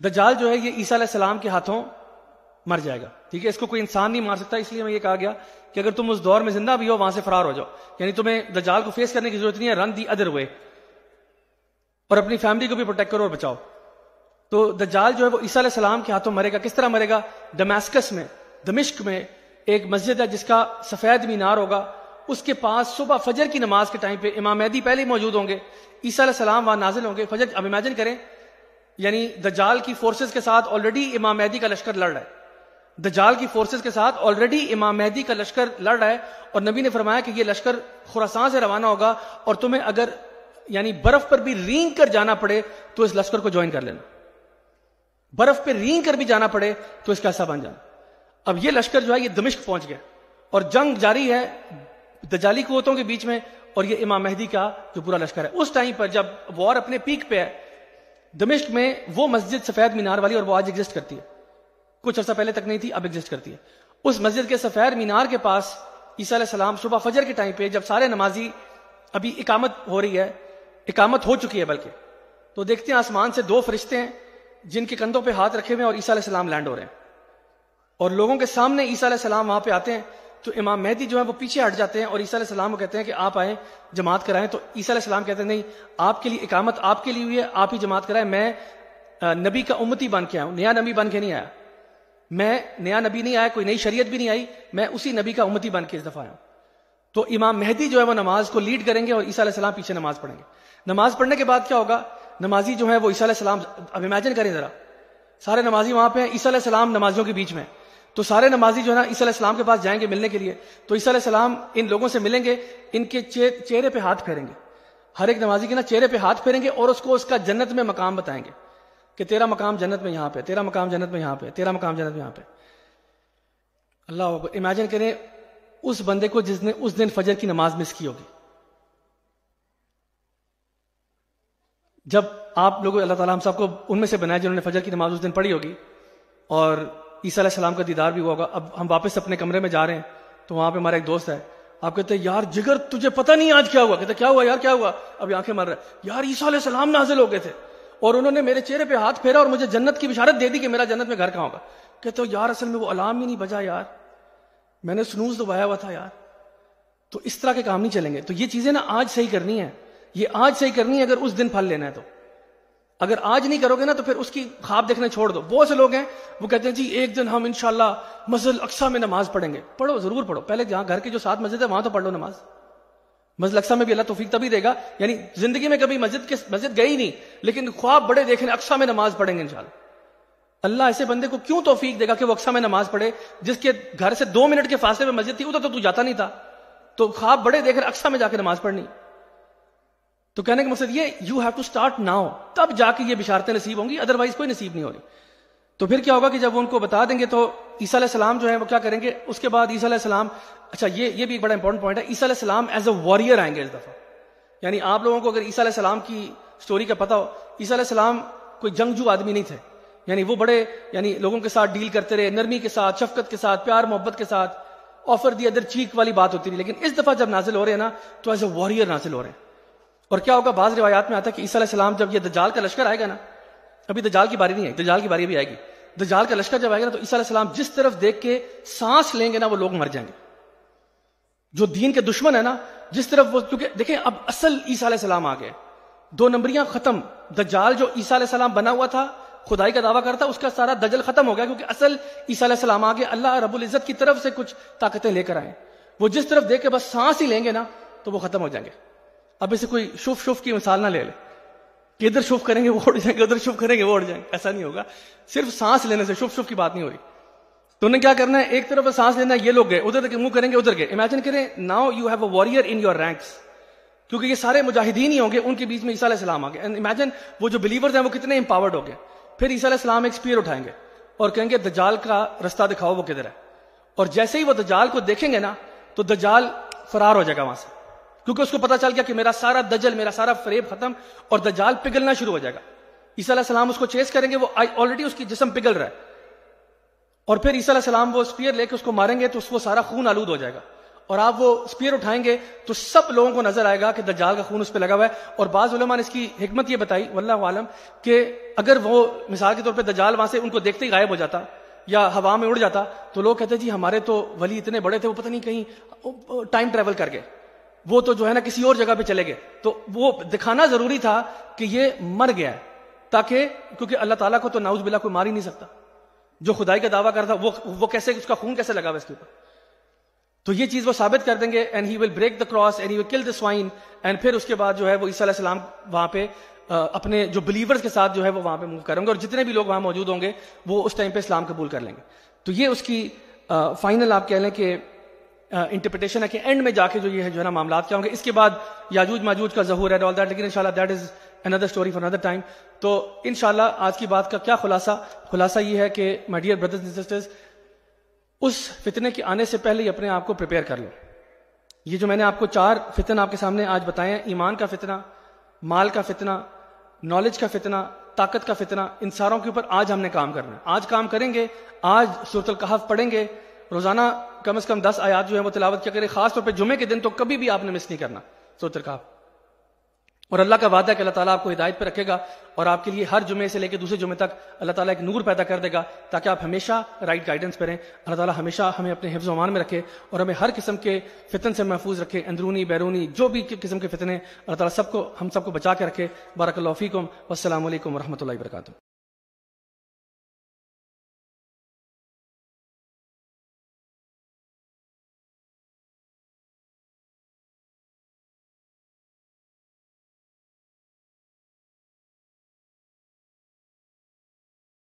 دجال جو ہے یہ عیسیٰ علیہ السلام کے ہاتھوں مر جائے گا، ٹھیک ہے، اس کو کوئی انسان نہیں مار سکتا، اس لیے میں یہ کہا گیا کہ اگر تم اس دور میں زندہ بھی ہو وہاں سے فرار ہو جاؤ، یعنی تمہیں دجال کو فیس کرنے کی ضرورت نہیں ہے، رن دی ادر وے، اور اپنی فیملی کو بھی پروٹیکٹ کرو اور بچاؤ۔ تو دجال جو ہے وہ عیسیٰ علیہ السلام کے ہاتھوں مرے گا۔ کس طرح مرے گا؟ دمشق میں، دمشق میں ایک مسجد ہے جس کا سفید مینار ہوگا، اس کے پاس صبح فجر کی نماز کے ٹائم پہ امام مہدی پہلے ہی موجود ہوں گے، عیسیٰ علیہ السلام وہاں نازل ہوں گے فجر۔ اب امیجن کریں، یعنی دجال کی فورسز کے ساتھ آلریڈی امام مہدی کا لشکر لڑ رہا ہے، دجال کی فورسز کے ساتھ آلریڈی امام مہدی کا لشکر لڑ رہا ہے، اور نبی نے فرمایا کہ یہ لشکر خراسان سے روانہ ہوگا، اور تمہیں اگر یعنی برف پر بھی رینگ کر جانا پڑے تو اس لشکر کو جوائن کر لینا، برف پہ رینگ کر بھی جانا پڑے تو اس کا حصہ بن جانا۔ اب یہ لشکر جو ہے یہ دمشق پہنچ گیا، اور جنگ جاری ہے دجالی قوتوں کے بیچ میں اور یہ امام مہدی کا جو پورا لشکر ہے۔ اس ٹائم پر جب وار اپنے پیک پہ ہے، دمشق میں وہ مسجد سفید مینار والی، اور وہ آج ایگزسٹ کرتی ہے، کچھ عرصہ پہلے تک نہیں تھی، اب ایگزسٹ کرتی ہے، اس مسجد کے سفید مینار کے پاس عیسیٰ علیہ السلام صبح فجر کے ٹائم پہ جب سارے نمازی، ابھی اقامت ہو رہی ہے، اقامت ہو چکی ہے بلکہ، تو دیکھتے ہیں آسمان سے دو فرشتے ہیں جن کے کندھوں پہ ہاتھ رکھے ہوئے ہیں، اور عیسیٰ علیہ السلام لینڈ ہو رہے ہیں، اور لوگوں کے سامنے عیسیٰ علیہ السلام وہاں پہ آتے ہیں، تو امام مہدی جو ہے وہ پیچھے ہٹ جاتے ہیں اور عیسیٰ علیہ السلام کو کہتے ہیں کہ آپ آئیں جماعت کرائیں، تو عیسیٰ علیہ السلام کہتے ہیں نہیں، آپ کے لیے اقامت آپ کے لیے ہوئی ہے، آپ ہی جماعت کرائیں، میں نبی کا امتی بن کے آیا ہوں، نیا نبی بن کے نہیں آیا، میں نیا نبی نہیں آیا، کوئی نئی شریعت بھی نہیں آئی، میں اسی نبی کا امتی بن کے اس دفعہ آیا ہوں۔ تو امام مہدی جو ہے وہ نماز کو لیڈ کریں گے اور عیسیٰ علیہ السلام پیچھے نماز پڑھیں گے۔ نماز پڑھنے کے بعد کیا ہوگا؟ نمازی جو ہے وہ عیسیٰ علیہ السلام، اب امیجن کریں ذرا، سارے نمازی وہاں پہ ہیں، عیسیٰ علیہ السلام نمازیوں کے بیچ میں، تو سارے نمازی جو ہے نا عیسیٰ علیہ السلام کے پاس جائیں گے ملنے کے لیے، تو عیسیٰ علیہ السلام ان لوگوں سے ملیں گے، ان کے چہرے پہ ہاتھ پھیریں گے، ہر ایک نمازی کے نا چہرے پہ ہاتھ پھیریں گے، اور اس کو اس کا جنت میں مقام بتائیں گے کہ تیرا مقام جنت میں یہاں پہ، تیرا مقام جنت میں یہاں پہ، تیرا مقام جنت میں یہاں پہ۔ اللہ اکبر، امیجن کریں اس بندے کو جس نے اس دن فجر کی نماز مس کی ہوگی۔ جب آپ لوگ، اللہ تعالیٰ ہم سب کو ان میں سے بنائے جنہوں نے فجر کی نماز اس دن پڑھی ہوگی اور عیسیٰ علیہ السلام کا دیدار بھی ہوا ہوگا۔ اب ہم واپس اپنے کمرے میں جا رہے ہیں تو وہاں پہ ہمارا ایک دوست ہے، آپ کہتے ہیں یار جگر تجھے پتہ نہیں آج کیا ہوا؟ کہتے کیا ہوا یار، کیا ہوا؟ اب آنکھیں مر رہا ہے، یار عیسیٰ علیہ السلام نازل ہو گئے تھے اور انہوں نے میرے چہرے پہ ہاتھ پھیرا اور مجھے جنت کی بشارت دے دی کہ میرا جنت میں گھر کہاں ہوگا۔ کہتے ہو یار اصل میں وہ الارم ہی نہیں بجا یار، میں نے سنوز دبایا ہوا تھا یار۔ تو اس طرح کے کام نہیں چلیں گے، تو یہ چیزیں نا آج صحیح کرنی ہے، یہ آج صحیح کرنی ہے اگر اس دن پھل لینا ہے تو۔ اگر آج نہیں کرو گے نا تو پھر اس کی خواب دیکھنے چھوڑ دو۔ بہت سے لوگ ہیں وہ کہتے ہیں جی ایک دن ہم انشاءاللہ مسجد الاقصی میں نماز پڑھیں گے۔ پڑھو، ضرور پڑھو، پہلے جہاں گھر کے جو 7 مسجد ہے وہاں تو پڑھ لو نماز۔ مسجد الاقصی میں بھی اللہ توفیق تبھی دے گا، یعنی زندگی میں کبھی مسجد گئی نہیں لیکن خواب بڑے دیکھنے اقصی میں نماز پڑھیں گے انشاءاللہ۔ اللہ ایسے بندے کو کیوں توفیق دے گا کہ وہ اقصی میں نماز پڑھے جس کے گھر سے 2 منٹ کے فاصلے میں مسجد تھی، ادھر تو جاتا نہیں تھا، تو خواب بڑے دیکھ کر اقصی میں جا کے نماز پڑھنی۔ تو کہنے کا مقصد یہ you have to start now, تب جا کے یہ بشارتیں نصیب ہوں گی، ادروائز کوئی نصیب نہیں ہو رہی۔ تو پھر کیا ہوگا کہ جب وہ ان کو بتا دیں گے تو عیسیٰ علیہ السلام جو ہے وہ کیا کریں گے؟ اس کے بعد عیسیٰ علیہ السلام، اچھا یہ بھی ایک بڑا امپورٹنٹ پوائنٹ ہے، عیسیٰ علیہ السلام ایز اے وارئر آئیں گے اس دفعہ۔ یعنی آپ لوگوں کو اگر عیسیٰ علیہ السلام کی سٹوری کا پتہ ہو، عیسیٰ علیہ السلام کوئی جنگجو آدمی نہیں تھے، یعنی وہ بڑے یعنی لوگوں کے ساتھ ڈیل کرتے رہے، نرمی کے ساتھ، شفقت کے ساتھ، پیار محبت کے ساتھ، آفر دی ادر چیک والی بات ہوتی رہی، لیکن اس دفعہ جب نازل ہو رہے ہیں نا تو ایز اے وارئر نازل ہو رہے ہیں۔ اور کیا ہوگا؟ بعض روایات میں آتا ہے کہ عیسیٰ علیہ السلام جب یہ دجال کا لشکر آئے گا نا، ابھی دجال کی باری نہیں ہے، دجال کی باری بھی آئے گی، دجال کا لشکر جب آئے گا نا تو عیسیٰ علیہ السلام جس طرف دیکھ کے سانس لیں گے نا وہ لوگ مر جائیں گے، جو دین کے دشمن ہے نا، جس طرف وہ، کیونکہ دیکھیں اب اصل عیسیٰ علیہ السلام آ گئے، 2 نمبریاں ختم، دجال جو عیسیٰ علیہ السلام بنا ہوا تھا خدائی کا دعویٰ کرتا، اس کا سارا دجل ختم ہو گیا، کیونکہ اصل عیسیٰ علیہ السلام آ گئے، اللہ رب العزت کی طرف سے کچھ طاقتیں لے کر آئے، وہ جس طرف دیکھ کے بس سانس ہی لیں گے نا تو وہ ختم ہو جائیں گے۔ اب اسے کوئی شف کی مثال نہ لے لے کہ ادھر شف کریں گے وہ اڑ جائیں گے، ادھر شف کریں گے وہ اڑ جائیں گے، ایسا نہیں ہوگا، صرف سانس لینے سے شف کی بات نہیں ہو رہی۔ تو انہیں کیا کرنا ہے؟ ایک طرف سانس لینا ہے، یہ لوگ گئے ادھر منہ کریں گے ادھر گئے۔ امیجن کریں now you have a warrior in your ranks, کیونکہ یہ سارے مجاہدین ہی ہوں گے، ان کے بیچ میں عیسیٰ علیہ السلام آ گئے۔ امیجن وہ جو بلیورز ہیں وہ کتنے امپاورڈ ہو گئے۔ پھر عیسیٰ علیہ السلام ایک اسپیئر اٹھائیں گے اور کہیں گے دجال کا رستہ دکھاؤ وہ کدھر ہے، اور جیسے ہی وہ دجال کو دیکھیں گے نا تو دجال فرار ہو جائے گا وہاں سے، کیونکہ اس کو پتا چل گیا کہ میرا سارا دجل، میرا سارا فریب ختم، اور دجال پگھلنا شروع ہو جائے گا۔ عیسیٰ علیہ السلام اس کو چیس کریں گے، وہ آلریڈی اس کی جسم پگھل رہا ہے، اور پھر عیسیٰ علیہ السلام وہ اسپیئر لے کے اس کو ماریں گے تو اس کو سارا خون آلود ہو جائے گا، اور آپ وہ اسپیئر اٹھائیں گے تو سب لوگوں کو نظر آئے گا کہ دجال کا خون اس پہ لگا ہوا ہے. اور بعض علماء نے اس کی حکمت یہ بتائی واللہ عالم کہ اگر وہ مثال کے طور پہ دجال وہاں سے ان کو دیکھتے ہی غائب ہو جاتا یا ہوا میں اڑ جاتا تو لوگ کہتے جی ہمارے تو ولی اتنے بڑے تھے وہ پتہ نہیں کہیں ٹائم ٹریول کر گئے, وہ تو جو ہے نا کسی اور جگہ پہ چلے گئے. تو وہ دکھانا ضروری تھا کہ یہ مر گیا ہے, تاکہ کیونکہ اللہ تعالیٰ کو تو نعوذ باللہ کوئی مار ہی نہیں سکتا. جو خدائی کا دعویٰ کرتا وہ کیسے, اس کا خون کیسے لگا ہوا اس کے اوپر. تو یہ چیز وہ ثابت کر دیں گے and he will break the cross and he will kill the swine. And پھر اس کے بعد جو ہے وہ عیسیٰ علیہ السلام وہاں پہ اپنے جو بلیورز کے ساتھ جو ہے وہ وہاں پہ موو کریں گے, اور جتنے بھی لوگ وہاں موجود ہوں گے وہ اس ٹائم پہ اسلام قبول کر لیں گے. تو یہ اس کی فائنل آپ کہہ لیں کہ انٹرپریٹیشن ہے کہ اینڈ میں جا کے جو یہ ہے جو ہے نا معاملات کیا ہوں گے. اس کے بعد یاجوج ماجوج کا ظہور ہے آل دیٹ, لیکن انشاءاللہ that is another story for another time. تو انشاءاللہ آج کی بات کا کیا خلاصہ یہ ہے کہ my dear brothers and sisters, اس فتنے کے آنے سے پہلے ہی اپنے آپ کو پریپیئر کر لو. یہ جو میں نے آپ کو 4 فتن آپ کے سامنے آج بتائے ہیں, ایمان کا فتنہ, مال کا فتنہ, نالج کا فتنہ, طاقت کا فتنہ, ان ساروں کے اوپر آج ہم نے کام کرنا ہے. آج کام کریں گے, آج سورۃ الکہف پڑھیں گے, روزانہ کم از کم 10 آیات جو ہیں وہ تلاوت کیا کریں, خاص طور پہ جمعے کے دن تو کبھی بھی آپ نے مس نہیں کرنا سورۃ الکہف. اور اللہ کا وعدہ ہے کہ اللہ تعالیٰ آپ کو ہدایت پہ رکھے گا اور آپ کے لیے ہر جمعے سے لے کے دوسرے جمعے تک اللہ تعالیٰ ایک نور پیدا کر دے گا تاکہ آپ ہمیشہ رائٹ گائیڈنس پہ رہیں. اللہ تعالیٰ ہمیشہ ہمیں اپنے حفظ و امان میں رکھے اور ہمیں ہر قسم کے فتن سے محفوظ رکھے, اندرونی بیرونی جو بھی قسم کے فتنے, اللہ تعالیٰ ہم سب کو بچا کے رکھے. بارک اللہ فیکم والسلام علیکم ورحمۃ اللہ وبرکاتہ.